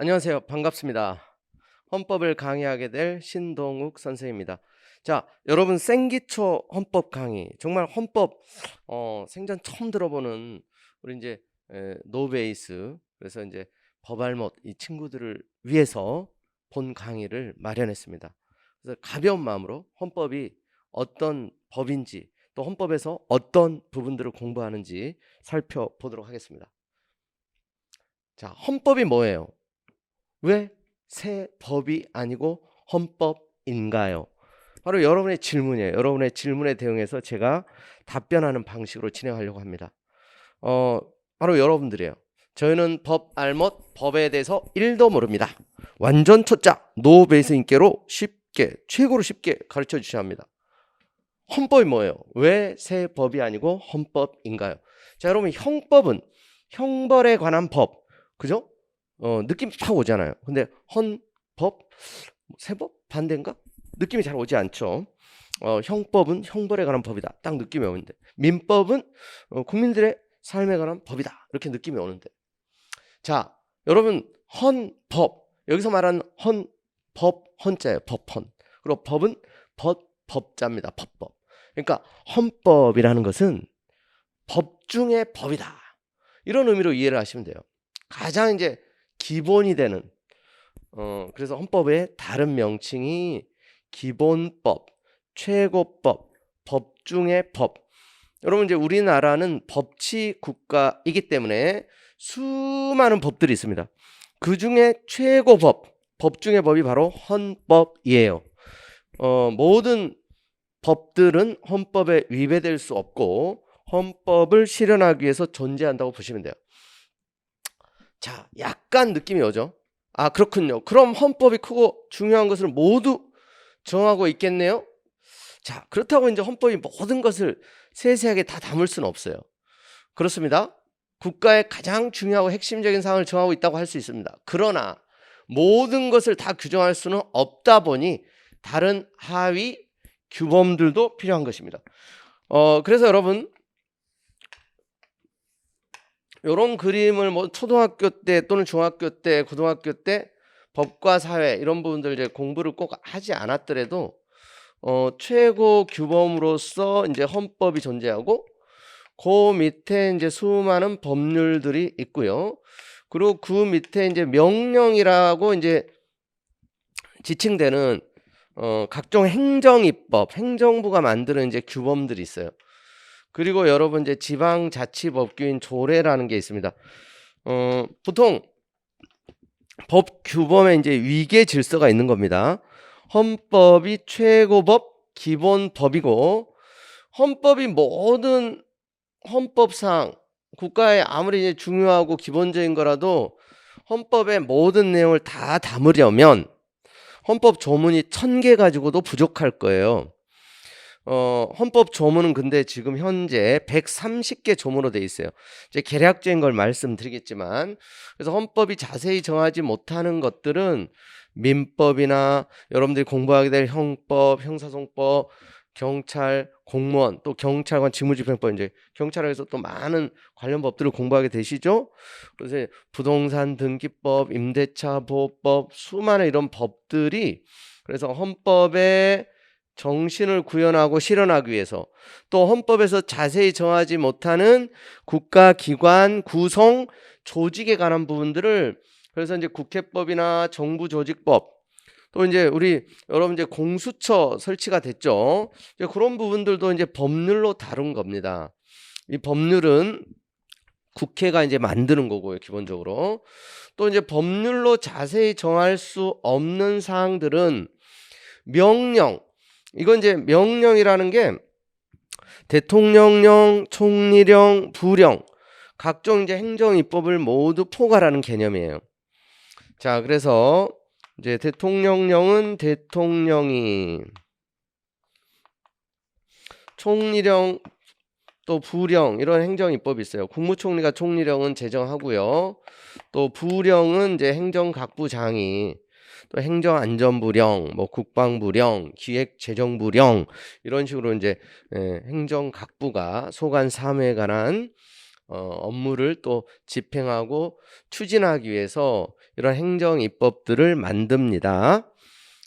안녕하세요. 반갑습니다. 헌법을 강의하게 될 신동욱 선생입니다. 자, 여러분 생기초 헌법 강의 정말 헌법 생전 처음 들어보는 우리 이제 노베이스 그래서 이제 법알못 이 친구들을 위해서 본 강의를 마련했습니다. 그래서 가벼운 마음으로 헌법이 어떤 법인지 또 헌법에서 어떤 부분들을 공부하는지 살펴보도록 하겠습니다. 자, 헌법이 뭐예요? 왜 새 법이 아니고 헌법인가요? 바로 여러분의 질문이에요. 여러분의 질문에 대응해서 제가 답변하는 방식으로 진행하려고 합니다. 바로 여러분들이에요. 저희는 법 알못 법에 대해서 1도 모릅니다. 완전 초짜 노베이스 인께로 쉽게 최고로 쉽게 가르쳐 주셔야 합니다. 헌법이 뭐예요? 왜 새 법이 아니고 헌법인가요? 자, 여러분 형법은 형벌에 관한 법, 그죠? 느낌 딱 오잖아요. 근데 헌법, 세법 반대인가? 느낌이 잘 오지 않죠. 형법은 형벌에 관한 법이다. 딱 느낌이 오는데 민법은 국민들의 삶에 관한 법이다. 이렇게 느낌이 오는데 자, 여러분 헌법 여기서 말하는 헌법 헌자예요. 법헌. 그리고 법은 법자입니다. 법법. 그러니까 헌법이라는 것은 법 중의 법이다. 이런 의미로 이해를 하시면 돼요. 가장 이제 기본이 되는 그래서 헌법의 다른 명칭이 기본법, 최고법, 법 중의 법. 여러분 이제 우리나라는 법치 국가이기 때문에 수많은 법들이 있습니다. 그 중에 최고법, 법 중의 법이 바로 헌법이에요. 모든 법들은 헌법에 위배될 수 없고 헌법을 실현하기 위해서 존재한다고 보시면 돼요. 자, 약간 느낌이 오죠? 아, 그렇군요. 그럼 헌법이 크고 중요한 것을 모두 정하고 있겠네요? 자, 그렇다고 이제 헌법이 모든 것을 세세하게 다 담을 수는 없어요. 그렇습니다. 국가의 가장 중요하고 핵심적인 사항을 정하고 있다고 할 수 있습니다. 그러나 모든 것을 다 규정할 수는 없다 보니 다른 하위 규범들도 필요한 것입니다. 그래서 여러분 이런 그림을 뭐 초등학교 때 또는 중학교 때, 고등학교 때 법과 사회 이런 부분들 이제 공부를 꼭 하지 않았더라도 최고 규범으로서 이제 헌법이 존재하고 그 밑에 이제 수많은 법률들이 있고요. 그리고 그 밑에 이제 명령이라고 이제 지칭되는 각종 행정입법, 행정부가 만드는 이제 규범들이 있어요. 그리고 여러분 이제 지방자치법규인 조례라는 게 있습니다. 보통 법 규범에 이제 위계 질서가 있는 겁니다. 헌법이 최고법, 기본법이고 헌법이 모든 헌법상 국가에 아무리 이제 중요하고 기본적인 거라도 헌법의 모든 내용을 다 담으려면 헌법 조문이 1000개 가지고도 부족할 거예요. 헌법 조문은 근데 지금 현재 130개 조문으로 돼 있어요. 이제 개략적인 걸 말씀드리겠지만, 그래서 헌법이 자세히 정하지 못하는 것들은 민법이나 여러분들이 공부하게 될 형법, 형사소송법, 경찰, 공무원, 또 경찰관 직무집행법, 이제 경찰에서 또 많은 관련 법들을 공부하게 되시죠. 그래서 부동산 등기법, 임대차 보호법, 수많은 이런 법들이 그래서 헌법에 정신을 구현하고 실현하기 위해서 또 헌법에서 자세히 정하지 못하는 국가기관 구성 조직에 관한 부분들을 그래서 이제 국회법이나 정부조직법 또 이제 우리 여러분 이제 공수처 설치가 됐죠. 이제 그런 부분들도 이제 법률로 다룬 겁니다. 이 법률은 국회가 이제 만드는 거고요, 기본적으로. 또 이제 법률로 자세히 정할 수 없는 사항들은 명령. 이건 이제 명령이라는 게 대통령령, 총리령, 부령 각종 이제 행정 입법을 모두 포괄하는 개념이에요. 자, 그래서 이제 대통령령은 대통령이, 총리령 또 부령 이런 행정 입법이 있어요. 국무총리가 총리령은 제정하고요. 또 부령은 이제 행정각부장이 또 행정안전부령, 뭐 국방부령, 기획재정부령 이런 식으로 이제 행정각부가 소관 사무에 관한 업무를 또 집행하고 추진하기 위해서 이런 행정 입법들을 만듭니다.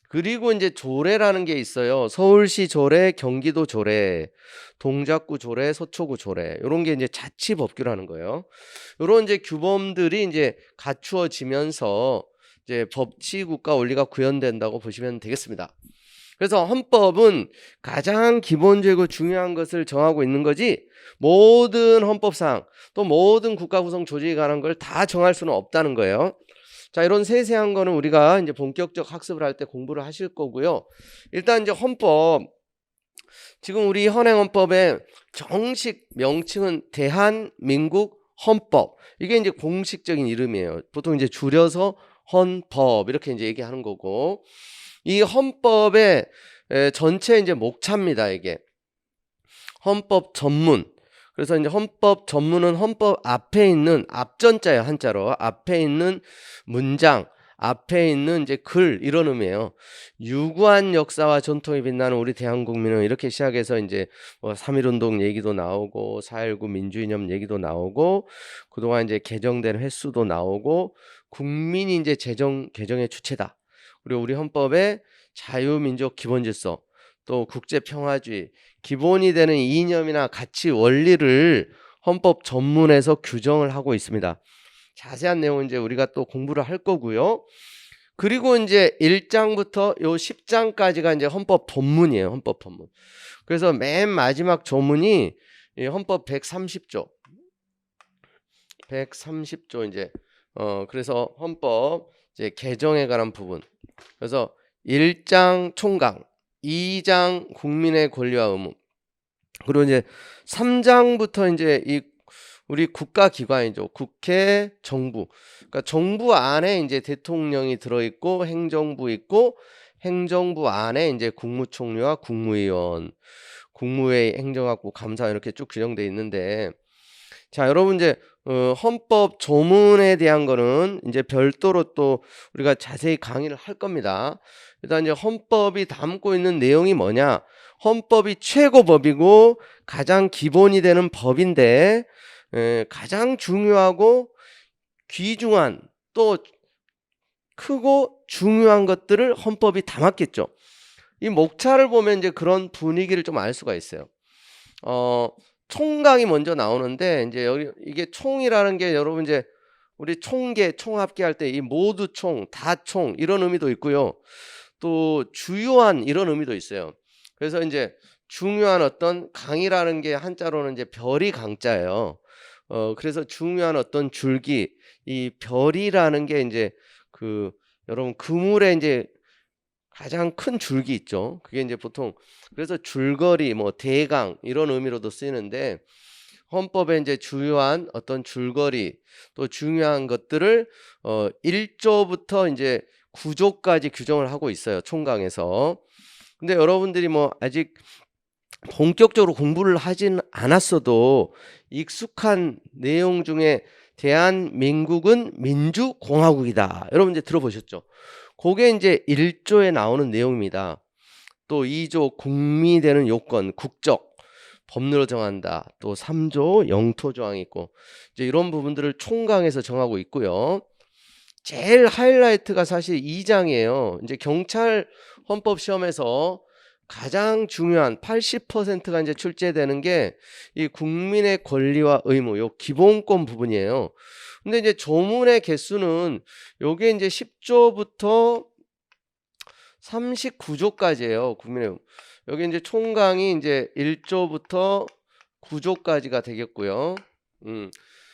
그리고 이제 조례라는 게 있어요. 서울시 조례, 경기도 조례, 동작구 조례, 서초구 조례. 요런 게 이제 자치법규라는 거예요. 요런 이제 규범들이 이제 갖추어지면서 이제 법치 국가 원리가 구현된다고 보시면 되겠습니다. 그래서 헌법은 가장 기본적이고 중요한 것을 정하고 있는 거지, 모든 헌법상 또 모든 국가 구성 조직에 관한 걸 다 정할 수는 없다는 거예요. 자, 이런 세세한 거는 우리가 이제 본격적 학습을 할 때 공부를 하실 거고요. 일단 이제 헌법, 지금 우리 현행헌법의 정식 명칭은 대한민국 헌법. 이게 이제 공식적인 이름이에요. 보통 이제 줄여서 헌법 이렇게 이제 얘기하는 거고, 이 헌법의 전체 이제 목차입니다. 이게 헌법 전문. 그래서 이제 헌법 전문은 헌법 앞에 있는, 앞전자예요, 한자로. 앞에 있는 문장, 앞에 있는 이제 글, 이런 의미예요. 유구한 역사와 전통이 빛나는 우리 대한국민은, 이렇게 시작해서 이제 뭐 3.1운동 얘기도 나오고 4.19 민주이념 얘기도 나오고 그동안 이제 개정된 횟수도 나오고, 국민이 이제 개정의 주체다. 그리고 우리 헌법의 자유민족 기본질서, 또 국제평화주의, 기본이 되는 이념이나 가치 원리를 헌법 전문에서 규정을 하고 있습니다. 자세한 내용은 이제 우리가 또 공부를 할 거고요. 그리고 이제 1장부터 요 10장까지가 이제 헌법 본문이에요. 헌법 본문. 그래서 맨 마지막 조문이 헌법 130조. 130조 이제 그래서 헌법 이제 개정에 관한 부분. 그래서 1장 총강, 2장 국민의 권리와 의무, 그리고 이제 3장부터 이제 이 우리 국가기관이죠. 국회, 정부. 그러니까 정부 안에 이제 대통령이 들어있고 행정부 있고, 행정부 안에 이제 국무총리와 국무위원, 국무회의, 행정학부, 감사 이렇게 쭉 규정되어 있는데, 자, 여러분 이제 헌법 조문에 대한 거는 이제 별도로 또 우리가 자세히 강의를 할 겁니다. 일단 이제 헌법이 담고 있는 내용이 뭐냐? 헌법이 최고법이고 가장 기본이 되는 법인데, 가장 중요하고 귀중한, 또 크고 중요한 것들을 헌법이 담았겠죠. 이 목차를 보면 이제 그런 분위기를 좀 알 수가 있어요. 총강이 먼저 나오는데, 이제 여기 이게 총이라는 게 여러분 이제 우리 총계, 총합계 할 때 이 모두 총, 다 총 이런 의미도 있고요. 또 주요한 이런 의미도 있어요. 그래서 이제 중요한 어떤 강이라는 게 한자로는 이제 별이 강자예요. 그래서 중요한 어떤 줄기, 이 별이라는 게 이제 여러분 그물에 이제 가장 큰 줄기 있죠. 그게 이제 보통 그래서 줄거리, 뭐 대강 이런 의미로도 쓰이는데, 헌법에 이제 주요한 어떤 줄거리, 또 중요한 것들을 1조부터 이제 9조까지 규정을 하고 있어요. 총강에서. 근데 여러분들이 뭐 아직 본격적으로 공부를 하진 않았어도 익숙한 내용 중에 대한민국은 민주공화국이다, 여러분 이제 들어보셨죠? 그게 이제 1조에 나오는 내용입니다. 또 2조 국민이 되는 요건, 국적, 법률로 정한다. 또 3조 영토 조항이 있고, 이제 이런 부분들을 총강에서 정하고 있고요. 제일 하이라이트가 사실 2장이에요. 이제 경찰 헌법 시험에서 가장 중요한 80%가 이제 출제되는 게 이 국민의 권리와 의무, 요 기본권 부분이에요. 근데 이제 조문의 개수는 요게 이제 10조부터 39조까지예요. 국민의, 여기 이제 총강이 이제 1조부터 9조까지가 되겠고요.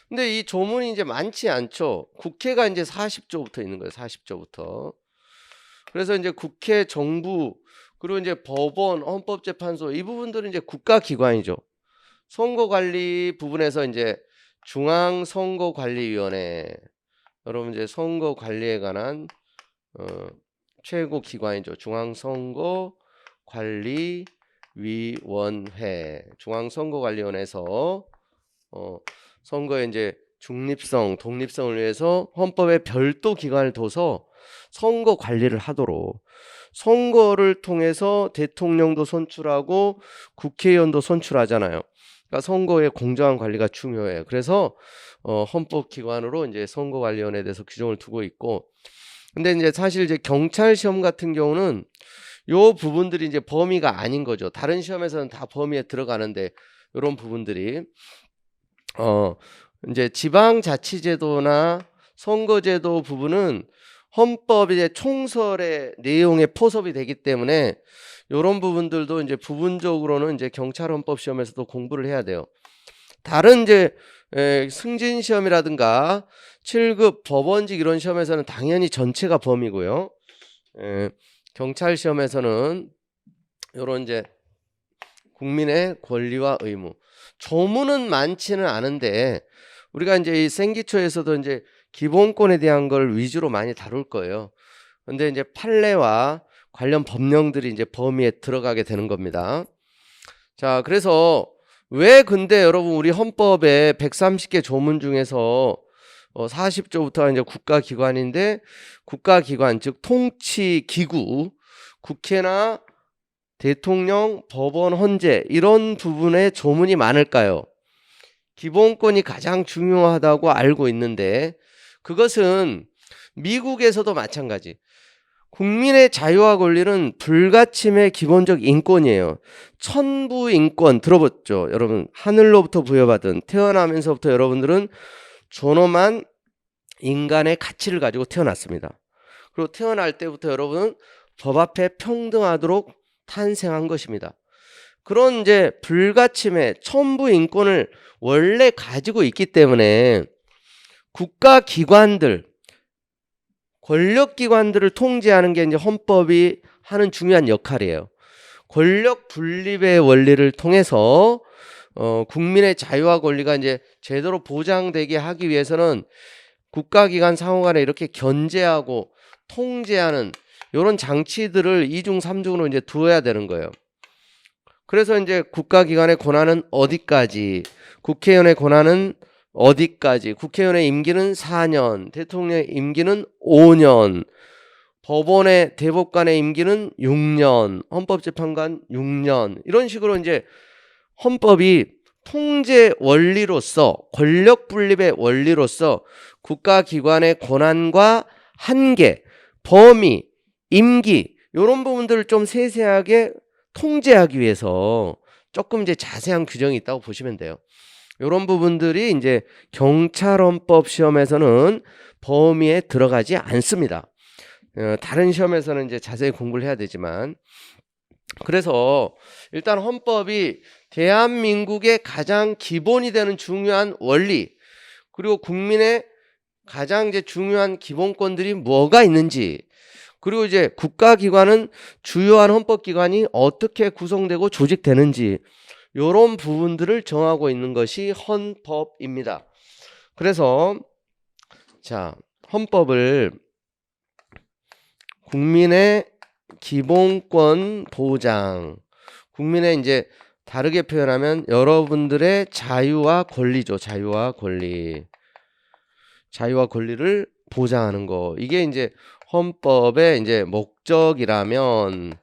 근데 이 조문이 이제 많지 않죠. 국회가 이제 40조부터 있는 거예요. 40조부터. 그래서 이제 국회, 정부, 그리고 이제 법원, 헌법재판소, 이 부분들은 이제 국가기관이죠. 선거관리 부분에서 이제 중앙선거관리위원회, 여러분 이제 선거관리에 관한 최고 기관이죠. 중앙선거관리위원회, 중앙선거관리위원회에서 선거의 이제 중립성, 독립성을 위해서 헌법에 별도 기관을 둬서 선거 관리를 하도록, 선거를 통해서 대통령도 선출하고 국회의원도 선출하잖아요. 그러니까 선거의 공정한 관리가 중요해요. 그래서 헌법기관으로 이제 선거관리위원회에 대해서 규정을 두고 있고, 근데 이제 사실 이제 경찰 시험 같은 경우는 요 부분들이 이제 범위가 아닌 거죠. 다른 시험에서는 다 범위에 들어가는데 이런 부분들이 이제 지방자치제도나 선거제도 부분은 헌법의 총설의 내용에 포섭이 되기 때문에 이런 부분들도 이제 부분적으로는 이제 경찰 헌법 시험에서도 공부를 해야 돼요. 다른 이제 승진 시험이라든가 7급 법원직 이런 시험에서는 당연히 전체가 범위고요. 경찰 시험에서는 이런 이제 국민의 권리와 의무, 조문은 많지는 않은데 우리가 이제 이 생기초에서도 이제 기본권에 대한 걸 위주로 많이 다룰 거예요. 근데 이제 판례와 관련 법령들이 이제 범위에 들어가게 되는 겁니다. 자, 그래서 왜 근데 여러분 우리 헌법에 130개 조문 중에서 40조부터가 이제 국가기관인데, 국가기관 즉 통치기구, 국회나 대통령, 법원, 헌재 이런 부분에 조문이 많을까요? 기본권이 가장 중요하다고 알고 있는데 그것은 미국에서도 마찬가지. 국민의 자유와 권리는 불가침의 기본적 인권이에요. 천부 인권 들어봤죠? 여러분, 하늘로부터 부여받은, 태어나면서부터 여러분들은 존엄한 인간의 가치를 가지고 태어났습니다. 그리고 태어날 때부터 여러분은 법 앞에 평등하도록 탄생한 것입니다. 그런 이제 불가침의 천부 인권을 원래 가지고 있기 때문에 국가기관들, 권력기관들을 통제하는 게 이제 헌법이 하는 중요한 역할이에요. 권력 분립의 원리를 통해서 국민의 자유와 권리가 이제 제대로 보장되게 하기 위해서는 국가기관 상호간에 이렇게 견제하고 통제하는 이런 장치들을 2중 3중으로 이제 두어야 되는 거예요. 그래서 이제 국가기관의 권한은 어디까지, 국회의원의 권한은 어디까지, 국회의원의 임기는 4년, 대통령의 임기는 5년, 법원의 대법관의 임기는 6년, 헌법재판관 6년, 이런 식으로 이제 헌법이 통제 원리로서, 권력 분립의 원리로서 국가기관의 권한과 한계, 범위, 임기 이런 부분들을 좀 세세하게 통제하기 위해서 조금 이제 자세한 규정이 있다고 보시면 돼요. 이런 부분들이 이제 경찰헌법 시험에서는 범위에 들어가지 않습니다. 다른 시험에서는 이제 자세히 공부를 해야 되지만, 그래서 일단 헌법이 대한민국의 가장 기본이 되는 중요한 원리, 그리고 국민의 가장 이제 중요한 기본권들이 뭐가 있는지, 그리고 이제 국가기관은 주요한 헌법기관이 어떻게 구성되고 조직되는지 이런 부분들을 정하고 있는 것이 헌법입니다. 그래서 자, 헌법을 국민의 기본권 보장, 국민의 이제 다르게 표현하면 여러분들의 자유와 권리죠. 자유와 권리. 자유와 권리를 보장하는 거. 이게 이제 헌법의 이제 목적이라면,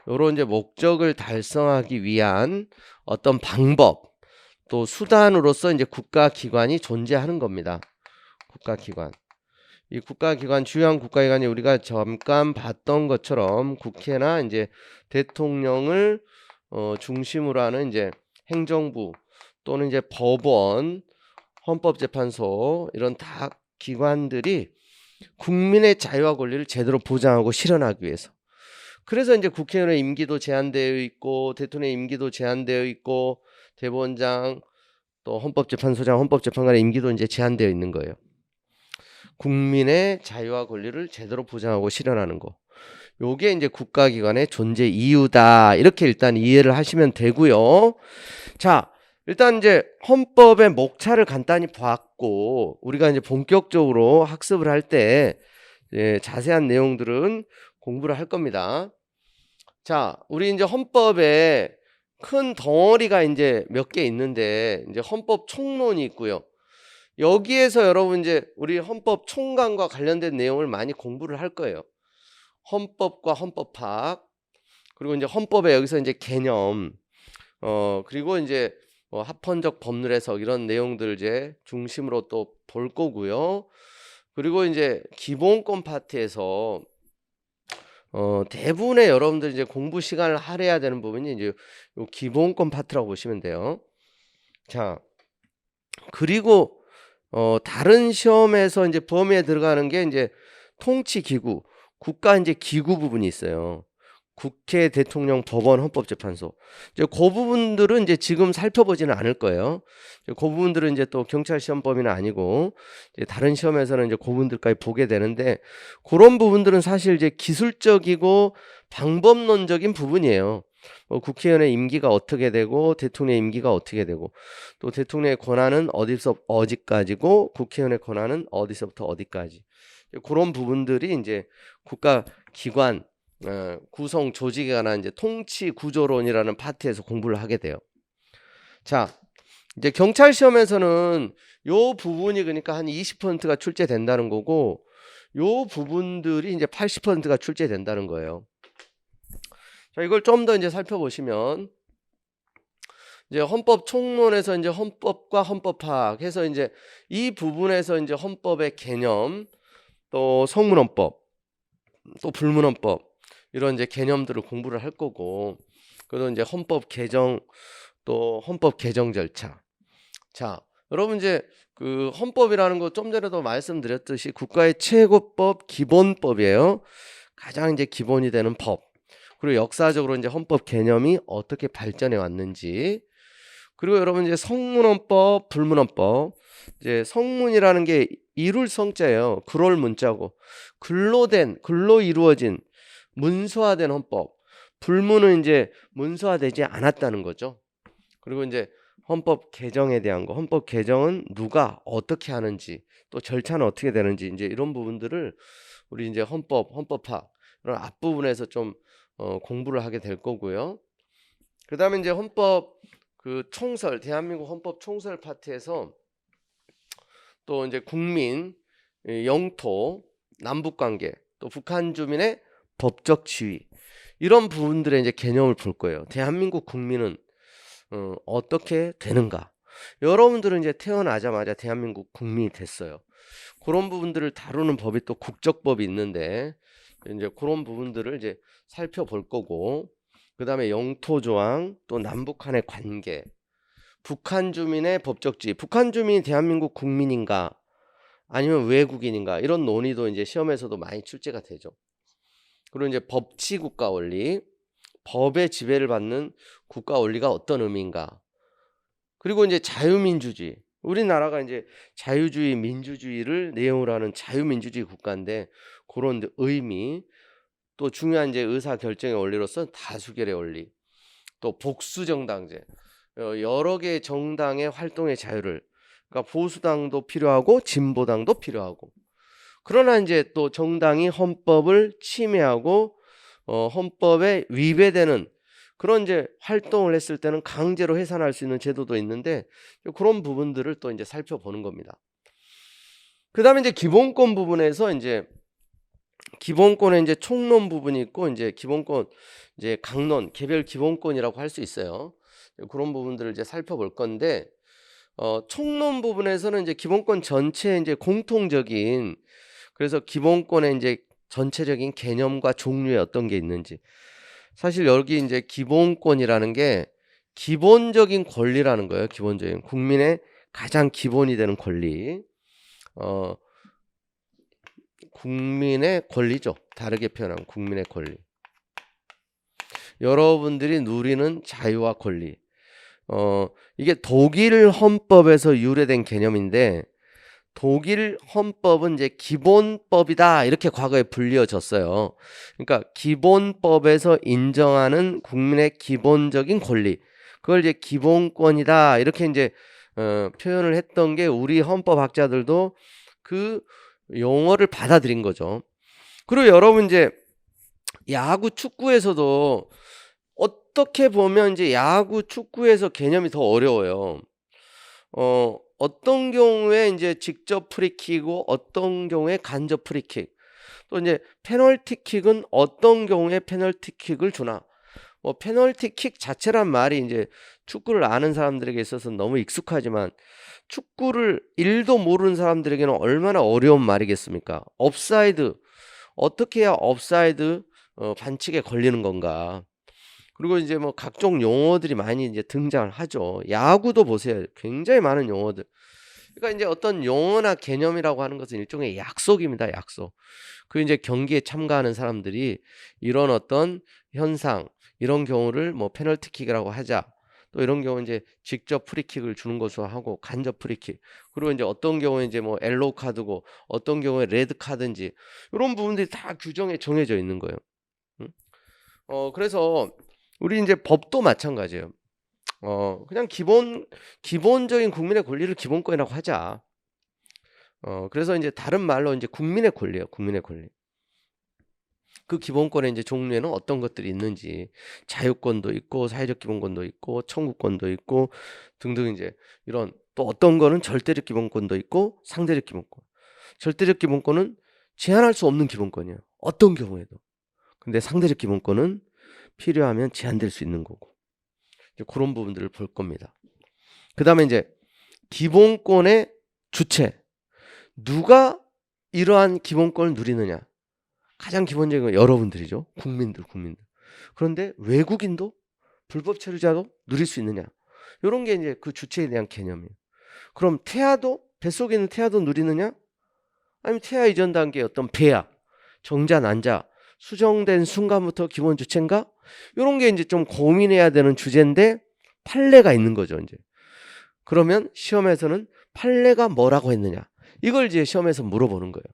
요런 이제 목적을 달성하기 위한 어떤 방법, 또 수단으로서 이제 국가기관이 존재하는 겁니다. 국가기관. 이 국가기관, 주요한 국가기관이 우리가 잠깐 봤던 것처럼 국회나 이제 대통령을 중심으로 하는 이제 행정부 또는 이제 법원, 헌법재판소 이런 다 기관들이 국민의 자유와 권리를 제대로 보장하고 실현하기 위해서. 그래서 이제 국회의원의 임기도 제한되어 있고 대통령의 임기도 제한되어 있고 대법원장 또 헌법재판소장, 헌법재판관의 임기도 이제 제한되어 있는 거예요. 국민의 자유와 권리를 제대로 보장하고 실현하는 거. 요게 이제 국가기관의 존재 이유다. 이렇게 일단 이해를 하시면 되고요. 자, 일단 이제 헌법의 목차를 간단히 봤고, 우리가 이제 본격적으로 학습을 할 때 자세한 내용들은 공부를 할 겁니다. 자, 우리 이제 헌법에 큰 덩어리가 이제 몇 개 있는데, 이제 헌법 총론이 있고요. 여기에서 여러분 이제 우리 헌법 총괄과 관련된 내용을 많이 공부를 할 거예요. 헌법과 헌법학, 그리고 이제 헌법에 여기서 이제 개념, 그리고 이제 합헌적 법률 해석 이런 내용들 이제 중심으로 또 볼 거고요. 그리고 이제 기본권 파트에서 대부분의 여러분들 이제 공부 시간을 할애해야 되는 부분이 이제 요 기본권 파트라고 보시면 돼요. 자, 그리고 다른 시험에서 이제 범위에 들어가는 게 이제 통치기구, 국가 이제 기구 부분이 있어요. 국회, 대통령, 법원, 헌법재판소. 이제 그 부분들은 이제 지금 살펴보지는 않을 거예요. 그 부분들은 이제 또 경찰 시험 범위는 아니고 이제 다른 시험에서는 이제 그 부분들까지 보게 되는데 그런 부분들은 사실 이제 기술적이고 방법론적인 부분이에요. 국회의원의 임기가 어떻게 되고 대통령의 임기가 어떻게 되고 또 대통령의 권한은 어디서 어디까지고 국회의원의 권한은 어디서부터 어디까지 그런 부분들이 이제 국가기관 구성 조직에 관한 이제 통치 구조론이라는 파트에서 공부를 하게 돼요. 자, 이제 경찰 시험에서는 요 부분이 그러니까 한 20%가 출제된다는 거고 요 부분들이 이제 80%가 출제된다는 거예요. 자, 이걸 좀 더 이제 살펴보시면 이제 헌법 총론에서 이제 헌법과 헌법 파악 해서 이제 이 부분에서 이제 헌법의 개념 또 성문헌법 또 불문헌법 이런 이제 개념들을 공부를 할 거고 그리고 이제 헌법 개정 또 헌법 개정 절차. 자, 여러분 이제 그 헌법이라는 거 좀 전에도 말씀드렸듯이 국가의 최고법 기본법이에요. 가장 이제 기본이 되는 법. 그리고 역사적으로 이제 헌법 개념이 어떻게 발전해 왔는지. 그리고 여러분 이제 성문헌법, 불문헌법. 이제 성문이라는 게 이룰 성자예요. 글올 문자고 글로 이루어진 문서화된 헌법. 불문은 이제 문서화되지 않았다는 거죠. 그리고 이제 헌법 개정에 대한 거. 헌법 개정은 누가 어떻게 하는지, 또 절차는 어떻게 되는지 이제 이런 부분들을 우리 이제 헌법학 이런 앞부분에서 좀 공부를 하게 될 거고요. 그다음에 이제 헌법 그 총설 대한민국 헌법 총설 파트에서 또 이제 국민, 영토, 남북 관계, 또 북한 주민의 법적 지위 이런 부분들의 이제 개념을 볼 거예요. 대한민국 국민은 어떻게 되는가? 여러분들은 이제 태어나자마자 대한민국 국민이 됐어요. 그런 부분들을 다루는 법이 또 국적법이 있는데 이제 그런 부분들을 이제 살펴볼 거고 그다음에 영토 조항 또 남북한의 관계 북한 주민의 법적 지위 북한 주민이 대한민국 국민인가 아니면 외국인인가 이런 논의도 이제 시험에서도 많이 출제가 되죠. 그리고 이제 법치 국가 원리 법의 지배를 받는 국가 원리가 어떤 의미인가. 그리고 이제 자유민주주의. 우리나라가 이제 자유주의, 민주주의를 내용으로 하는 자유민주주의 국가인데 그런 의미, 또 중요한 이제 의사결정의 원리로서 다수결의 원리, 또 복수정당제, 여러 개의 정당의 활동의 자유를, 그러니까 보수당도 필요하고 진보당도 필요하고, 그러나 이제 또 정당이 헌법을 침해하고 헌법에 위배되는 그런 이제 활동을 했을 때는 강제로 해산할 수 있는 제도도 있는데 그런 부분들을 또 이제 살펴보는 겁니다. 그다음에 이제 기본권 부분에서 이제 기본권에 이제 총론 부분이 있고 이제 기본권 이제 강론 개별 기본권이라고 할 수 있어요. 그런 부분들을 이제 살펴볼 건데 총론 부분에서는 이제 기본권 전체에 이제 공통적인 그래서 기본권의 이제 전체적인 개념과 종류에 어떤 게 있는지 사실 여기 이제 기본권이라는 게 기본적인 권리라는 거예요. 기본적인 국민의 가장 기본이 되는 권리 국민의 권리죠. 다르게 표현하면 국민의 권리 여러분들이 누리는 자유와 권리 이게 독일 헌법에서 유래된 개념인데 독일 헌법은 이제 기본법이다 이렇게 과거에 불려졌어요. 그러니까 기본법에서 인정하는 국민의 기본적인 권리 그걸 이제 기본권이다 이렇게 이제 표현을 했던 게 우리 헌법학자들도 그 용어를 받아들인 거죠. 그리고 여러분 이제 야구 축구에서도 어떻게 보면 이제 야구 축구에서 개념이 더 어려워요. 어떤 경우에 이제 직접 프리킥이고 어떤 경우에 간접 프리킥 또 이제 페널티킥은 어떤 경우에 페널티킥을 주나 뭐 페널티킥 자체란 말이 이제 축구를 아는 사람들에게 있어서 너무 익숙하지만 축구를 1도 모르는 사람들에게는 얼마나 어려운 말이겠습니까? 업사이드, 어떻게 해야 업사이드 반칙에 걸리는 건가? 그리고 이제 뭐 각종 용어들이 많이 이제 등장을 하죠. 야구도 보세요. 굉장히 많은 용어들. 그러니까 이제 어떤 용어나 개념이라고 하는 것은 일종의 약속입니다. 약속. 그 이제 경기에 참가하는 사람들이 이런 어떤 현상, 이런 경우를 뭐 페널티킥이라고 하자. 또 이런 경우 이제 직접 프리킥을 주는 것으로 하고 간접 프리킥. 그리고 이제 어떤 경우에 이제 뭐 옐로우 카드고 어떤 경우에 레드 카드인지 이런 부분들이 다 규정에 정해져 있는 거예요. 그래서 우리 이제 법도 마찬가지예요. 그냥 기본적인 국민의 권리를 기본권이라고 하자. 그래서 이제 다른 말로 이제 국민의 권리예요. 국민의 권리. 그 기본권의 이제 종류에는 어떤 것들이 있는지 자유권도 있고 사회적 기본권도 있고 청구권도 있고 등등 이제 이런 또 어떤 거는 절대적 기본권도 있고 상대적 기본권. 절대적 기본권은 제한할 수 없는 기본권이에요. 어떤 경우에도. 근데 상대적 기본권은 필요하면 제한될 수 있는 거고. 이제 그런 부분들을 볼 겁니다. 그다음에 이제 기본권의 주체. 누가 이러한 기본권을 누리느냐? 가장 기본적인 건 여러분들이죠. 국민들. 그런데 외국인도 불법 체류자도 누릴 수 있느냐? 이런 게 이제 그 주체에 대한 개념이에요. 그럼 태아도 뱃속에 있는 태아도 누리느냐? 아니면 태아 이전 단계의 어떤 배아, 정자, 난자 수정된 순간부터 기본 주체인가? 이런 게 이제 좀 고민해야 되는 주제인데 판례가 있는 거죠, 이제. 그러면 시험에서는 판례가 뭐라고 했느냐? 이걸 이제 시험에서 물어보는 거예요.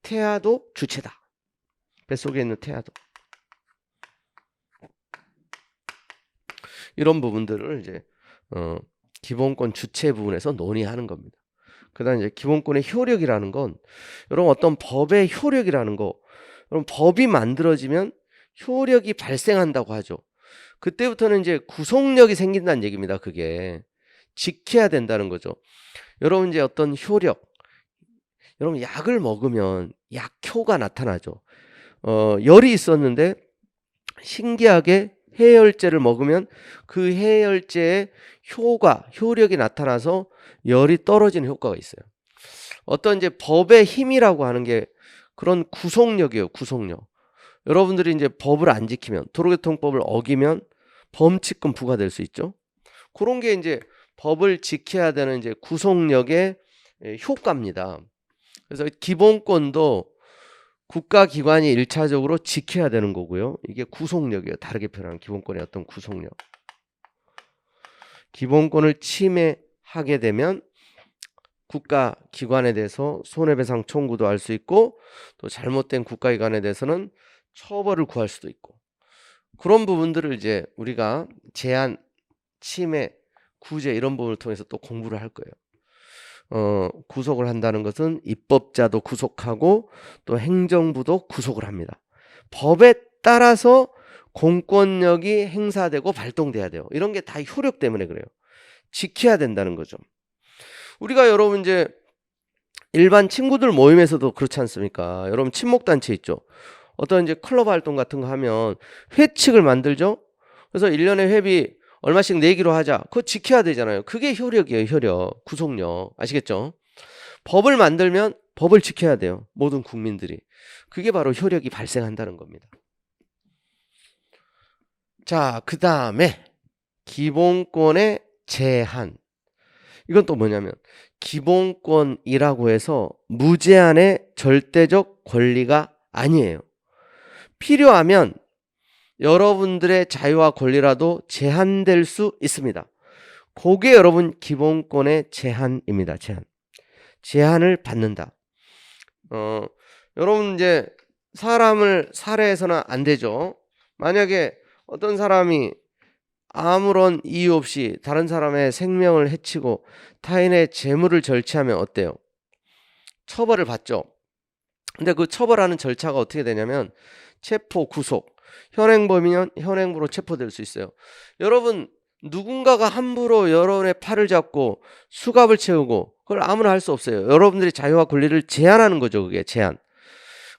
태아도 주체다. 뱃속에 있는 태아도. 이런 부분들을 이제 기본권 주체 부분에서 논의하는 겁니다. 그다음 이제 기본권의 효력이라는 건 여러분 어떤 법의 효력이라는 거, 여러분 법이 만들어지면 효력이 발생한다고 하죠. 그때부터는 이제 구속력이 생긴다는 얘기입니다. 그게 지켜야 된다는 거죠. 여러분 이제 어떤 효력, 여러분 약을 먹으면 약효가 나타나죠. 열이 있었는데 신기하게 해열제를 먹으면 그 해열제의 효력이 나타나서 열이 떨어지는 효과가 있어요. 어떤 이제 법의 힘이라고 하는 게 그런 구속력이에요. 구속력. 여러분들이 이제 법을 안 지키면, 도로교통법을 어기면 범칙금 부과될 수 있죠. 그런 게 이제 법을 지켜야 되는 이제 구속력의 효과입니다. 그래서 기본권도 국가기관이 1차적으로 지켜야 되는 거고요. 이게 구속력이에요. 다르게 표현하는 기본권의 어떤 구속력. 기본권을 침해하게 되면 국가기관에 대해서 손해배상 청구도 할 수 있고 또 잘못된 국가기관에 대해서는 처벌을 구할 수도 있고 그런 부분들을 이제 우리가 제한, 침해, 구제 이런 부분을 통해서 또 공부를 할 거예요. 구속을 한다는 것은 입법자도 구속하고 또 행정부도 구속을 합니다. 법에 따라서 공권력이 행사되고 발동돼야 돼요. 이런 게 다 효력 때문에 그래요. 지켜야 된다는 거죠. 우리가 여러분 이제 일반 친구들 모임에서도 그렇지 않습니까? 여러분 친목단체 있죠. 어떤 이제 클럽 활동 같은 거 하면 회칙을 만들죠. 그래서 1년에 회비 얼마씩 내기로 하자. 그거 지켜야 되잖아요. 그게 효력이에요. 효력, 구속력. 아시겠죠? 법을 만들면 법을 지켜야 돼요. 모든 국민들이. 그게 바로 효력이 발생한다는 겁니다. 자, 그 다음에 기본권의 제한. 이건 또 뭐냐면 기본권이라고 해서 무제한의 절대적 권리가 아니에요. 필요하면 여러분들의 자유와 권리라도 제한될 수 있습니다. 그게 여러분 기본권의 제한입니다. 제한을 받는다. 여러분 이제 사람을 살해해서는 안 되죠. 만약에 어떤 사람이 아무런 이유 없이 다른 사람의 생명을 해치고 타인의 재물을 절취하면 어때요? 처벌을 받죠. 근데 그 처벌하는 절차가 어떻게 되냐면 체포, 구속, 현행범이면 현행부로 체포될 수 있어요. 여러분 누군가가 함부로 여러분의 팔을 잡고 수갑을 채우고 그걸 아무나 할 수 없어요. 여러분들의 자유와 권리를 제한하는 거죠. 그게 제한.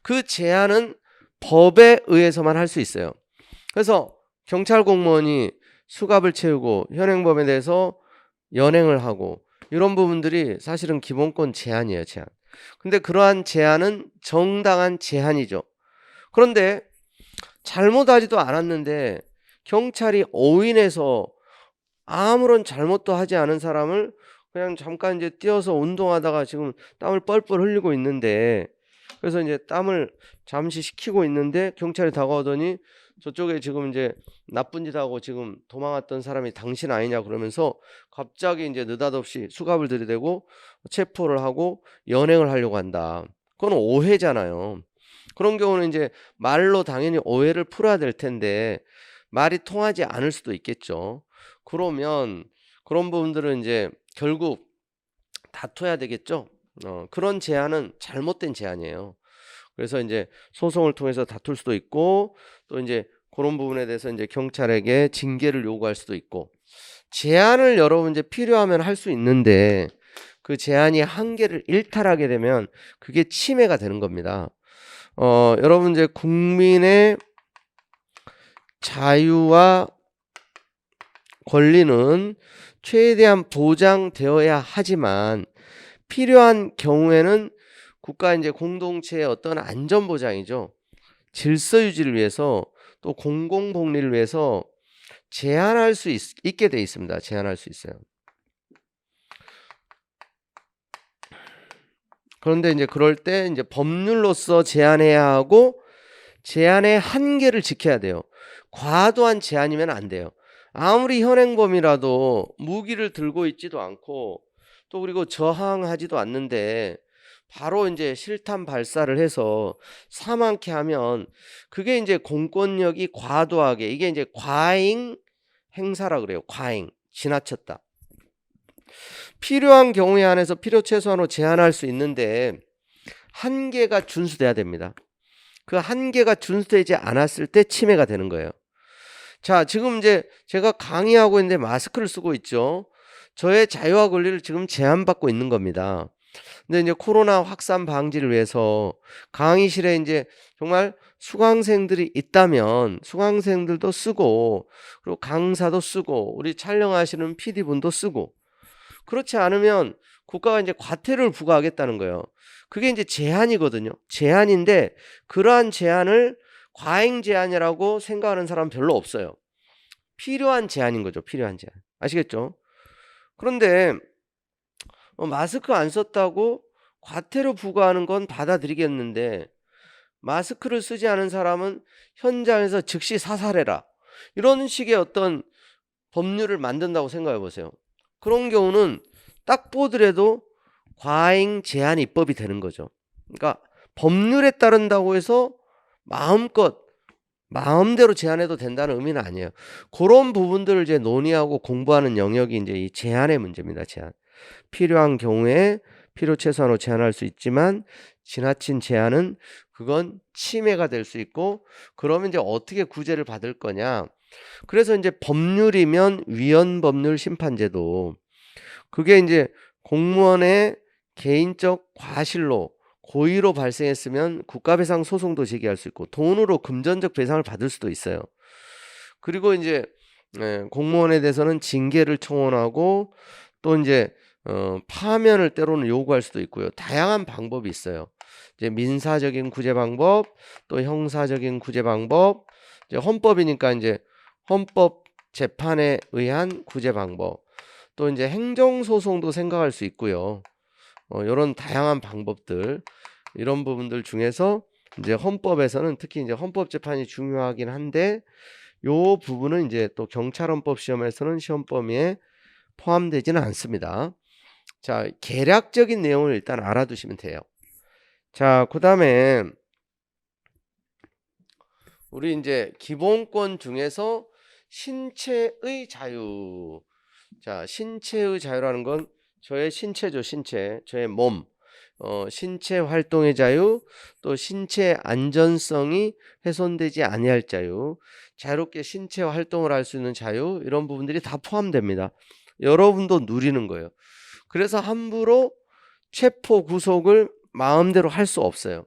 그 제한은 법에 의해서만 할 수 있어요. 그래서 경찰 공무원이 수갑을 채우고 현행범에 대해서 연행을 하고 이런 부분들이 사실은 기본권 제한이에요, 제한. 근데 그러한 제한은 정당한 제한이죠. 그런데 잘못하지도 않았는데 경찰이 어윈해서 아무런 잘못도 하지 않은 사람을 그냥 잠깐 이제 뛰어서 운동하다가 지금 땀을 뻘뻘 흘리고 있는데, 그래서 이제 땀을 잠시 식히고 있는데 경찰이 다가오더니 저쪽에 지금 이제 나쁜 짓 하고 지금 도망왔던 사람이 당신 아니냐 그러면서 갑자기 이제 느닷없이 수갑을 들이대고 체포를 하고 연행을 하려고 한다. 그건 오해잖아요. 그런 경우는 이제 말로 당연히 오해를 풀어야 될 텐데 말이 통하지 않을 수도 있겠죠. 그러면 그런 부분들은 이제 결국 다퉈야 되겠죠. 그런 제한은 잘못된 제한이에요. 그래서 이제 소송을 통해서 다툴 수도 있고, 또 이제 그런 부분에 대해서 이제 경찰에게 징계를 요구할 수도 있고, 제한을 여러분 이제 필요하면 할 수 있는데 그 제한이 한계를 일탈하게 되면 그게 침해가 되는 겁니다. 여러분 이제 국민의 자유와 권리는 최대한 보장되어야 하지만 필요한 경우에는 국가 이제 공동체의 어떤 안전 보장이죠. 질서 유지를 위해서 또 공공 복리를 위해서 제한할 수 있게 돼 있습니다. 제한할 수 있어요. 그런데 이제 그럴 때 이제 법률로서 제한해야 하고 제한의 한계를 지켜야 돼요. 과도한 제한이면 안 돼요. 아무리 현행범이라도 무기를 들고 있지도 않고 또 그리고 저항하지도 않는데 바로 이제 실탄 발사를 해서 사망케 하면 그게 이제 공권력이 과도하게, 이게 이제 과잉 행사라 그래요. 과잉, 지나쳤다. 필요한 경우에 한해서 필요 최소한으로 제한할 수 있는데 한계가 준수돼야 됩니다. 그 한계가 준수되지 않았을 때 침해가 되는 거예요. 자, 지금 이제 제가 강의하고 있는데 마스크를 쓰고 있죠. 저의 자유와 권리를 지금 제한받고 있는 겁니다. 근데 이제 코로나 확산 방지를 위해서 강의실에 이제 정말 수강생들이 있다면 수강생들도 쓰고, 그리고 강사도 쓰고, 우리 촬영하시는 PD분도 쓰고, 그렇지 않으면 국가가 이제 과태료를 부과하겠다는 거예요. 그게 이제 제한이거든요. 제한인데 그러한 제한을 과잉 제한이라고 생각하는 사람 별로 없어요. 필요한 제한인 거죠. 필요한 제한. 아시겠죠? 그런데 마스크 안 썼다고 과태료 부과하는 건 받아들이겠는데 마스크를 쓰지 않은 사람은 현장에서 즉시 사살해라, 이런 식의 어떤 법률을 만든다고 생각해 보세요. 그런 경우는 딱 보더라도 과잉 제한 입법이 되는 거죠. 그러니까 법률에 따른다고 해서 마음대로 제한해도 된다는 의미는 아니에요. 그런 부분들을 이제 논의하고 공부하는 영역이 이제 이 제한의 문제입니다. 제한. 필요한 경우에 필요 최소한으로 제한할 수 있지만 지나친 제한은 그건 침해가 될 수 있고, 그러면 이제 어떻게 구제를 받을 거냐. 그래서 이제 법률이면 위헌법률 심판제도, 그게 이제 공무원의 개인적 과실로 고의로 발생했으면 국가배상 소송도 제기할 수 있고 돈으로 금전적 배상을 받을 수도 있어요. 그리고 이제 공무원에 대해서는 징계를 청원하고 또 이제 파면을 때로는 요구할 수도 있고요. 다양한 방법이 있어요. 이제 민사적인 구제 방법, 또 형사적인 구제 방법, 이제 헌법이니까 이제 헌법 재판에 의한 구제 방법, 또 이제 행정소송도 생각할 수 있고요. 이런 다양한 방법들, 이런 부분들 중에서 이제 헌법에서는 특히 이제 헌법재판이 중요하긴 한데 요 부분은 이제 또 경찰헌법 시험에서는 시험 범위에 포함되지는 않습니다. 자, 개략적인 내용을 일단 알아두시면 돼요. 자, 그다음에 우리 이제 기본권 중에서 신체의 자유. 자, 신체의 자유라는 건 저의 신체죠, 신체. 저의 몸. 신체 활동의 자유, 또 신체 안전성이 훼손되지 아니할 자유, 자유롭게 신체 활동을 할 수 있는 자유, 이런 부분들이 다 포함됩니다. 여러분도 누리는 거예요. 그래서 함부로 체포 구속을 마음대로 할 수 없어요.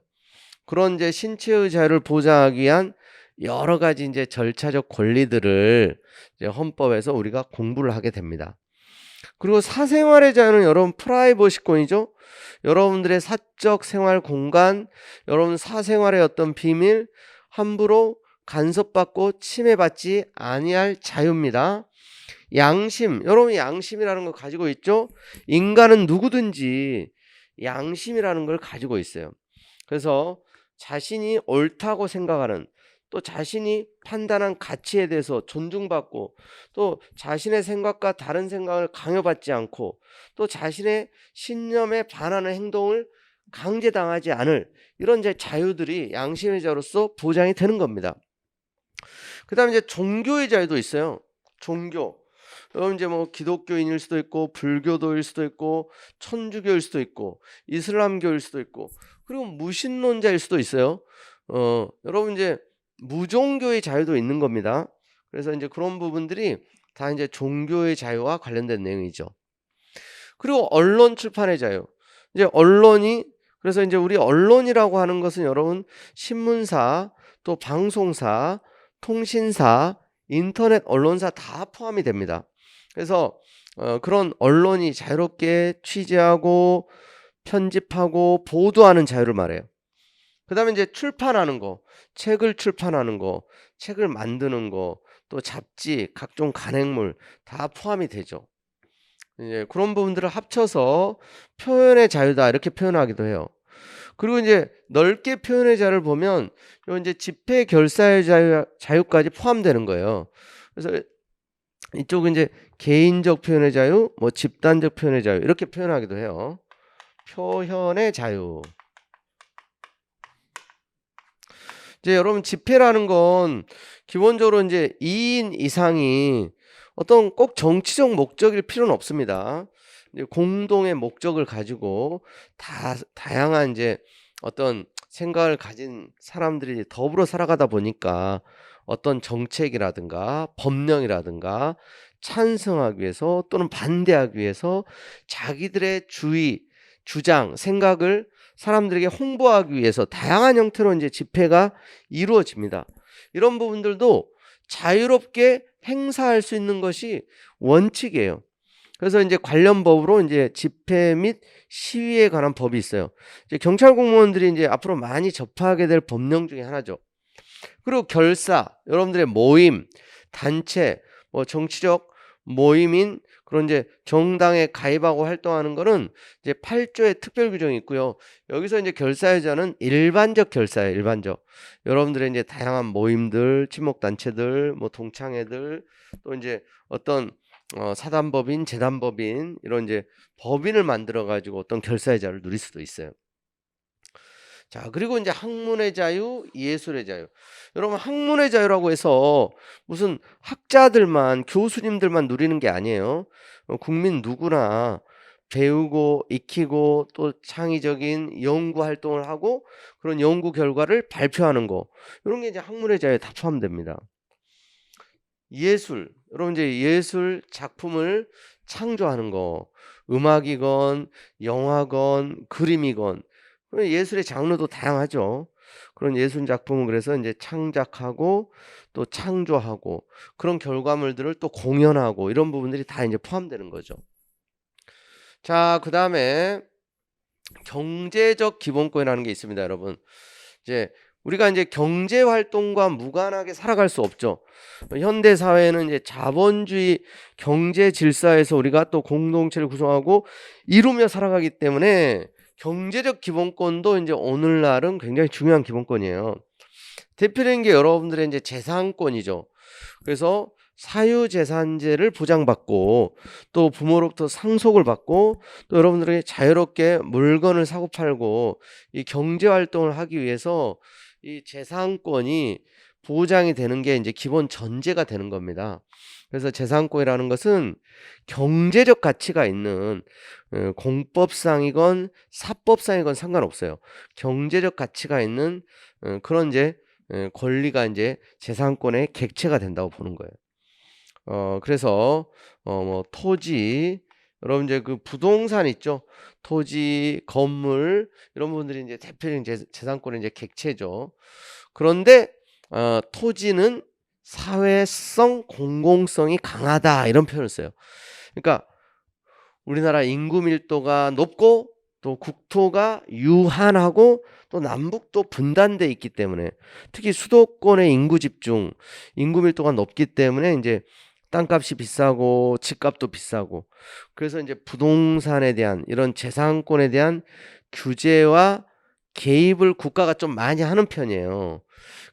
그런 이제 신체의 자유를 보장하기 위한 여러 가지 이제 절차적 권리들을 이제 헌법에서 우리가 공부를 하게 됩니다. 그리고 사생활의 자유는 여러분 프라이버시권이죠. 여러분들의 사적 생활 공간, 여러분 사생활의 어떤 비밀 함부로 간섭받고 침해받지 아니할 자유입니다. 양심, 여러분 양심이라는 걸 가지고 있죠. 인간은 누구든지 양심이라는 걸 가지고 있어요. 그래서 자신이 옳다고 생각하는, 또 자신이 판단한 가치에 대해서 존중받고, 또 자신의 생각과 다른 생각을 강요받지 않고, 또 자신의 신념에 반하는 행동을 강제당하지 않을 이런 이제 자유들이 양심의 자유로서 보장이 되는 겁니다. 그 다음에 이제 종교의 자유도 있어요. 종교. 여러분 이제 뭐 기독교인일 수도 있고, 불교도일 수도 있고, 천주교일 수도 있고, 이슬람교일 수도 있고, 그리고 무신론자일 수도 있어요. 여러분 이제 무종교의 자유도 있는 겁니다. 그래서 이제 그런 부분들이 다 이제 종교의 자유와 관련된 내용이죠. 그리고 언론 출판의 자유. 이제 언론이, 그래서 이제 우리 언론이라고 하는 것은 여러분 신문사, 또 방송사, 통신사, 인터넷 언론사 다 포함이 됩니다. 그래서 그런 언론이 자유롭게 취재하고 편집하고 보도하는 자유를 말해요. 그 다음에 이제 출판하는 거, 책을 출판하는 거, 책을 만드는 거, 또 잡지, 각종 간행물 다 포함이 되죠. 이제 그런 부분들을 합쳐서 표현의 자유다 이렇게 표현하기도 해요. 그리고 이제 넓게 표현의 자유를 보면 요 이제 집회 결사의 자유까지 포함되는 거예요. 그래서 이쪽은 이제 개인적 표현의 자유, 뭐 집단적 표현의 자유 이렇게 표현하기도 해요. 표현의 자유. 이제 여러분 집회라는 건 기본적으로 이제 2인 이상이 어떤 꼭 정치적 목적일 필요는 없습니다. 이제 공동의 목적을 가지고 다양한 이제 어떤 생각을 가진 사람들이 더불어 살아가다 보니까 어떤 정책이라든가 법령이라든가 찬성하기 위해서 또는 반대하기 위해서 자기들의 주의, 주장, 생각을 사람들에게 홍보하기 위해서 다양한 형태로 이제 집회가 이루어집니다. 이런 부분들도 자유롭게 행사할 수 있는 것이 원칙이에요. 그래서 이제 관련 법으로 이제 집회 및 시위에 관한 법이 있어요. 이제 경찰 공무원들이 이제 앞으로 많이 접하게 될 법령 중에 하나죠. 그리고 결사, 여러분들의 모임, 단체, 뭐 정치적 모임인 그런 이제 정당에 가입하고 활동하는 거는 이제 8조의 특별 규정이 있고요. 여기서 이제 결사유자는 일반적 결사예요. 일반적. 여러분들의 이제 다양한 모임들, 친목단체들, 뭐 동창회들, 또 이제 어떤 사단법인, 재단법인 이런 이제 법인을 만들어 가지고 어떤 결사유자를 누릴 수도 있어요. 자, 그리고 이제 학문의 자유, 예술의 자유. 여러분 학문의 자유라고 해서 무슨 학자들만, 교수님들만 누리는 게 아니에요. 국민 누구나 배우고 익히고 또 창의적인 연구 활동을 하고 그런 연구 결과를 발표하는 거. 이런 게 이제 학문의 자유에 다 포함됩니다. 예술. 여러분 이제 예술 작품을 창조하는 거. 음악이건 영화건 그림이건 예술의 장르도 다양하죠. 그런 예술 작품은 그래서 이제 창작하고 또 창조하고 그런 결과물들을 또 공연하고 이런 부분들이 다 이제 포함되는 거죠. 자, 그다음에 경제적 기본권이라는 게 있습니다, 여러분. 이제 우리가 이제 경제 활동과 무관하게 살아갈 수 없죠. 현대 사회는 이제 자본주의 경제 질서에서 우리가 또 공동체를 구성하고 이루며 살아가기 때문에 경제적 기본권도 이제 오늘날은 굉장히 중요한 기본권이에요. 대표적인 게 여러분들의 이제 재산권이죠. 그래서 사유재산제를 보장받고 또 부모로부터 상속을 받고 또 여러분들이 자유롭게 물건을 사고 팔고 이 경제 활동을 하기 위해서 이 재산권이 보장이 되는 게 이제 기본 전제가 되는 겁니다. 그래서 재산권이라는 것은 경제적 가치가 있는 공법상이건 사법상이건 상관없어요. 경제적 가치가 있는 그런 이제 권리가 이제 재산권의 객체가 된다고 보는 거예요. 그래서 뭐 토지, 여러분 이제 그 부동산 있죠. 토지, 건물 이런 부분들이 이제 대표적인 재산권의 이제 객체죠. 그런데 토지는 사회성, 공공성이 강하다 이런 표현을 써요. 그러니까 우리나라 인구 밀도가 높고 또 국토가 유한하고 또 남북도 분단돼 있기 때문에 특히 수도권의 인구 집중, 인구 밀도가 높기 때문에 이제 땅값이 비싸고 집값도 비싸고 그래서 이제 부동산에 대한 이런 재산권에 대한 규제와 개입을 국가가 좀 많이 하는 편이에요.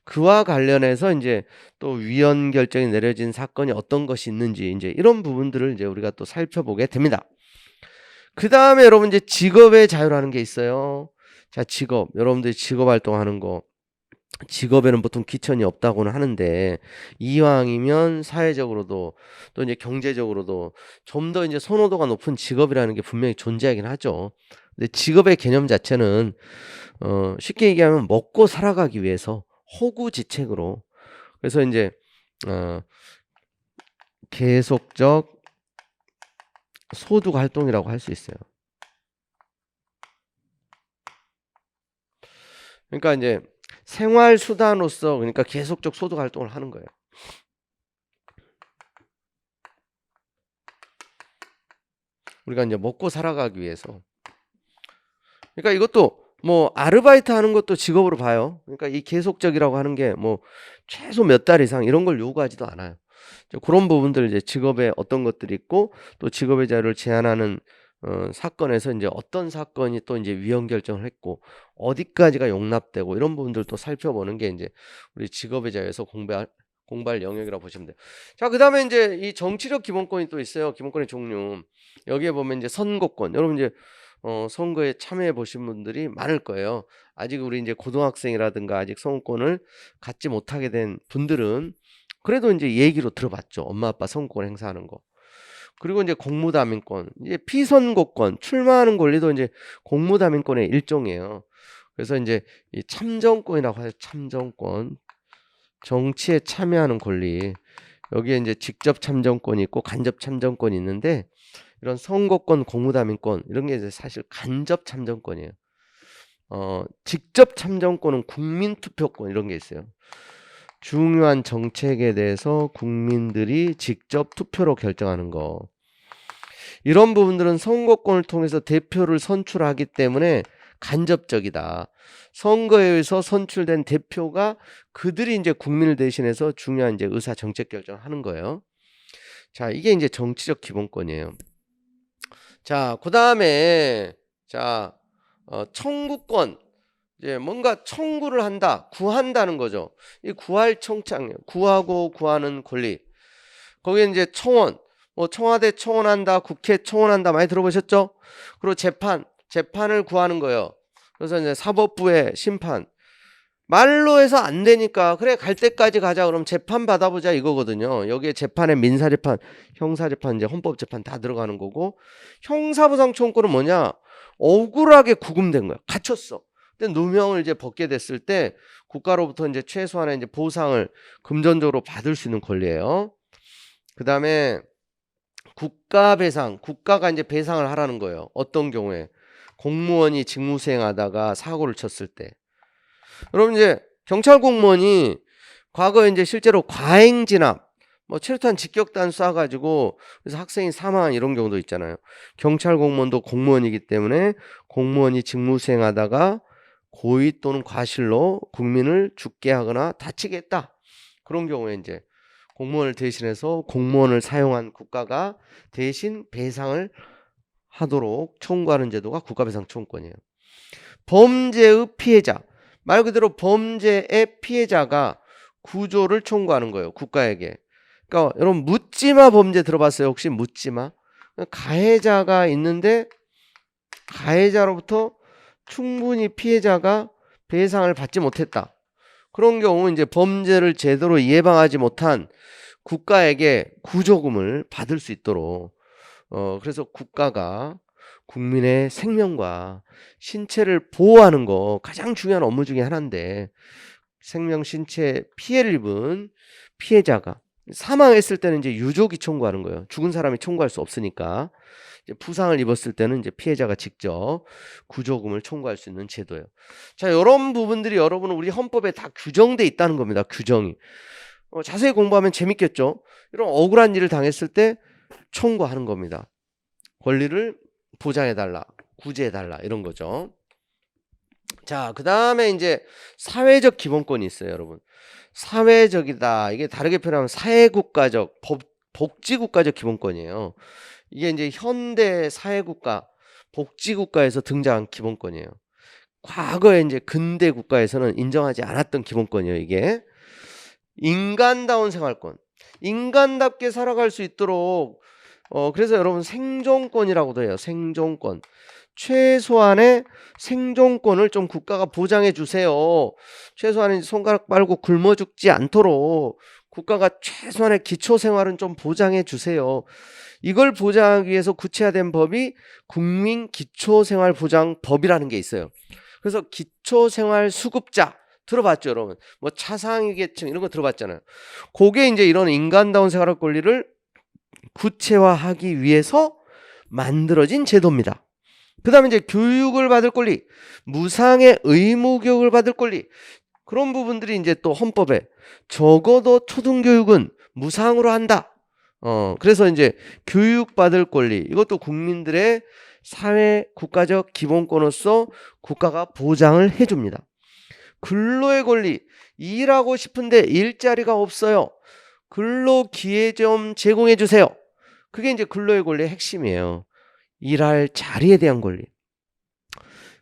그와 관련해서 이제 또 위헌 결정이 내려진 사건이 어떤 것이 있는지 이제 이런 부분들을 이제 우리가 또 살펴보게 됩니다. 그 다음에 여러분 이제 직업의 자유라는 게 있어요. 자, 직업. 여러분들이 직업 활동하는 거. 직업에는 보통 기천이 없다고는 하는데 이왕이면 사회적으로도 또 이제 경제적으로도 좀 더 이제 선호도가 높은 직업이라는 게 분명히 존재하긴 하죠. 근데 직업의 개념 자체는 쉽게 얘기하면 먹고 살아가기 위해서 호구지책으로 그래서 이제 계속적 소득 활동이라고 할 수 있어요. 그러니까 이제 생활 수단으로서 그러니까 계속적 소득 활동을 하는 거예요. 우리가 이제 먹고 살아가기 위해서. 그러니까 이것도 뭐 아르바이트 하는 것도 직업으로 봐요. 그러니까 이 계속적이라고 하는 게 뭐 최소 몇 달 이상 이런 걸 요구하지도 않아요. 그런 부분들 이제 직업에 어떤 것들이 있고 또 직업의 자유를 제한하는 사건에서 이제 어떤 사건이 또 이제 위헌 결정을 했고 어디까지가 용납되고 이런 부분들도 살펴보는 게 이제 우리 직업의 자유에서 공부할 영역이라고 보시면 돼요. 자, 그다음에 이제 이 정치적 기본권이 또 있어요. 기본권의 종류. 여기에 보면 이제 선거권. 여러분 이제 선거에 참여해 보신 분들이 많을 거예요. 아직 우리 이제 고등학생이라든가 아직 선거권을 갖지 못하게 된 분들은 그래도 이제 얘기로 들어봤죠. 엄마 아빠 선거권 행사하는 거. 그리고 이제 공무담임권, 이제 피선거권, 출마하는 권리도 이제 공무담임권의 일종이에요. 그래서 이제 이 참정권이라고 하죠. 참정권, 정치에 참여하는 권리. 여기에 이제 직접 참정권이 있고 간접 참정권이 있는데 이런 선거권, 공무담임권 이런 게 이제 사실 간접 참정권이에요. 직접 참정권은 국민투표권 이런 게 있어요. 중요한 정책에 대해서 국민들이 직접 투표로 결정하는 거. 이런 부분들은 선거권을 통해서 대표를 선출하기 때문에 간접적이다. 선거에 의해서 선출된 대표가 그들이 이제 국민을 대신해서 중요한 이제 의사 정책 결정을 하는 거예요. 자, 이게 이제 정치적 기본권이에요. 자, 그다음에 자, 청구권. 이제 뭔가 청구를 한다, 구한다는 거죠. 이 구할 청창이에요. 구하고 구하는 권리. 거기에 이제 청원, 뭐 청와대 청원한다, 국회 청원한다 많이 들어보셨죠? 그리고 재판을 구하는 거예요. 그래서 이제 사법부의 심판. 말로 해서 안 되니까 그래 갈 때까지 가자 그럼 재판 받아보자 이거거든요. 여기에 재판에 민사재판, 형사재판, 이제 헌법재판 다 들어가는 거고 형사부상 청구는 뭐냐? 억울하게 구금된 거야. 갇혔어. 근데 누명을 이제 벗게 됐을 때 국가로부터 이제 최소한의 이제 보상을 금전적으로 받을 수 있는 권리예요. 그 다음에 국가 배상, 국가가 이제 배상을 하라는 거예요. 어떤 경우에 공무원이 직무 수행하다가 사고를 쳤을 때. 여러분 이제 경찰 공무원이 과거에 이제 실제로 과잉 진압, 뭐 최루탄 직격탄 쏴가지고 그래서 학생이 사망한 이런 경우도 있잖아요. 경찰 공무원도 공무원이기 때문에 공무원이 직무 수행하다가 고의 또는 과실로 국민을 죽게 하거나 다치게 했다. 그런 경우에 이제 공무원을 대신해서 공무원을 사용한 국가가 대신 배상을 하도록 청구하는 제도가 국가배상 청구권이에요. 범죄의 피해자, 말 그대로 범죄의 피해자가 구조를 청구하는 거예요. 국가에게. 그러니까 여러분 묻지마 범죄 들어봤어요? 혹시 묻지마? 가해자가 있는데 가해자로부터 충분히 피해자가 배상을 받지 못했다. 그런 경우 이제 범죄를 제대로 예방하지 못한 국가에게 구조금을 받을 수 있도록 그래서 국가가 국민의 생명과 신체를 보호하는 거 가장 중요한 업무 중에 하나인데 생명 신체 피해를 입은 피해자가 사망했을 때는 이제 유족이 청구하는 거예요. 죽은 사람이 청구할 수 없으니까 이제 부상을 입었을 때는 이제 피해자가 직접 구조금을 청구할 수 있는 제도예요. 자, 이런 부분들이 여러분 우리 헌법에 다 규정돼 있다는 겁니다. 규정이. 자세히 공부하면 재밌겠죠. 이런 억울한 일을 당했을 때 청구하는 겁니다. 권리를 보장해달라, 구제해달라 이런 거죠. 자, 그 다음에 이제 사회적 기본권이 있어요, 여러분. 사회적이다. 이게 다르게 표현하면 사회국가적, 복지국가적 기본권이에요. 이게 이제 현대 사회국가, 복지국가에서 등장한 기본권이에요. 과거에 이제 근대 국가에서는 인정하지 않았던 기본권이에요, 이게. 인간다운 생활권. 인간답게 살아갈 수 있도록, 그래서 여러분 생존권이라고도 해요. 생존권. 최소한의 생존권을 좀 국가가 보장해 주세요. 최소한의 손가락 빨고 굶어 죽지 않도록 국가가 최소한의 기초 생활은 좀 보장해 주세요. 이걸 보장하기 위해서 구체화된 법이 국민기초생활보장법이라는 게 있어요. 그래서 기초생활수급자 들어봤죠, 여러분? 뭐 차상위계층 이런 거 들어봤잖아요. 그게 이제 이런 인간다운 생활 권리를 구체화하기 위해서 만들어진 제도입니다. 그 다음에 이제 교육을 받을 권리, 무상의 의무 교육을 받을 권리, 그런 부분들이 이제 또 헌법에 적어도 초등교육은 무상으로 한다. 그래서 이제 교육받을 권리, 이것도 국민들의 사회 국가적 기본권으로서 국가가 보장을 해줍니다. 근로의 권리, 일하고 싶은데 일자리가 없어요. 근로 기회 좀 제공해 주세요. 그게 이제 근로의 권리의 핵심이에요. 일할 자리에 대한 권리.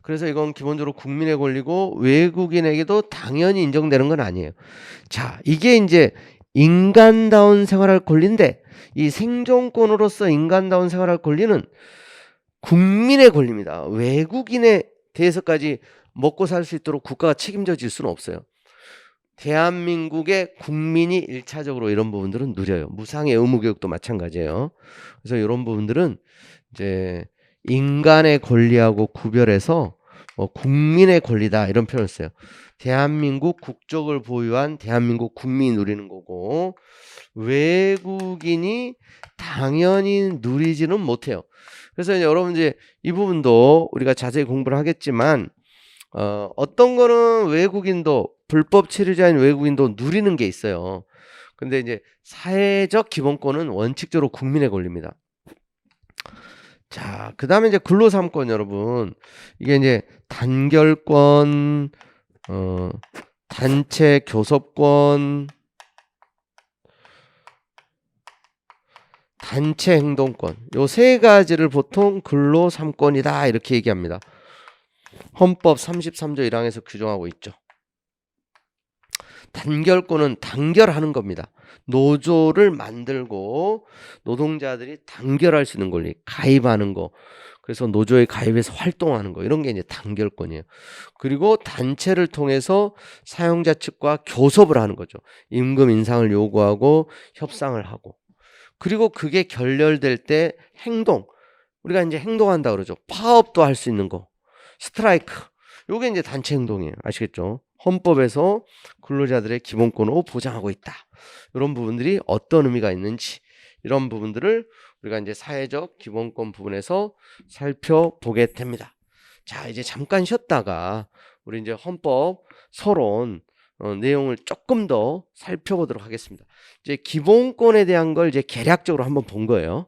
그래서 이건 기본적으로 국민의 권리고 외국인에게도 당연히 인정되는 건 아니에요. 자, 이게 이제 인간다운 생활할 권리인데 이 생존권으로서 인간다운 생활할 권리는 국민의 권리입니다. 외국인에 대해서까지 먹고 살 수 있도록 국가가 책임져 질 수는 없어요. 대한민국의 국민이 1차적으로 이런 부분들은 누려요. 무상의 의무교육도 마찬가지예요. 그래서 이런 부분들은 이제 인간의 권리하고 구별해서 국민의 권리다 이런 표현을 써요. 대한민국 국적을 보유한 대한민국 국민이 누리는 거고 외국인이 당연히 누리지는 못해요. 그래서 이제 여러분 이제 이 부분도 우리가 자세히 공부를 하겠지만 어떤 거는 외국인도 불법 체류자인 외국인도 누리는 게 있어요. 근데 이제 사회적 기본권은 원칙적으로 국민의 권리입니다. 자, 그 다음에 이제 근로3권 여러분. 이게 이제 단결권, 단체 교섭권, 단체 행동권. 요 세 가지를 보통 근로3권이다. 이렇게 얘기합니다. 헌법 33조 1항에서 규정하고 있죠. 단결권은 단결하는 겁니다. 노조를 만들고 노동자들이 단결할 수 있는 권리, 가입하는 거. 그래서 노조에 가입해서 활동하는 거. 이런 게 이제 단결권이에요. 그리고 단체를 통해서 사용자 측과 교섭을 하는 거죠. 임금 인상을 요구하고 협상을 하고. 그리고 그게 결렬될 때 행동. 우리가 이제 행동한다 그러죠. 파업도 할 수 있는 거. 스트라이크. 요게 이제 단체 행동이에요. 아시겠죠? 헌법에서 근로자들의 기본권을 보장하고 있다. 이런 부분들이 어떤 의미가 있는지 이런 부분들을 우리가 이제 사회적 기본권 부분에서 살펴보게 됩니다. 자, 이제 잠깐 쉬었다가 우리 이제 헌법 서론 내용을 조금 더 살펴보도록 하겠습니다. 이제 기본권에 대한 걸 이제 개략적으로 한번 본 거예요.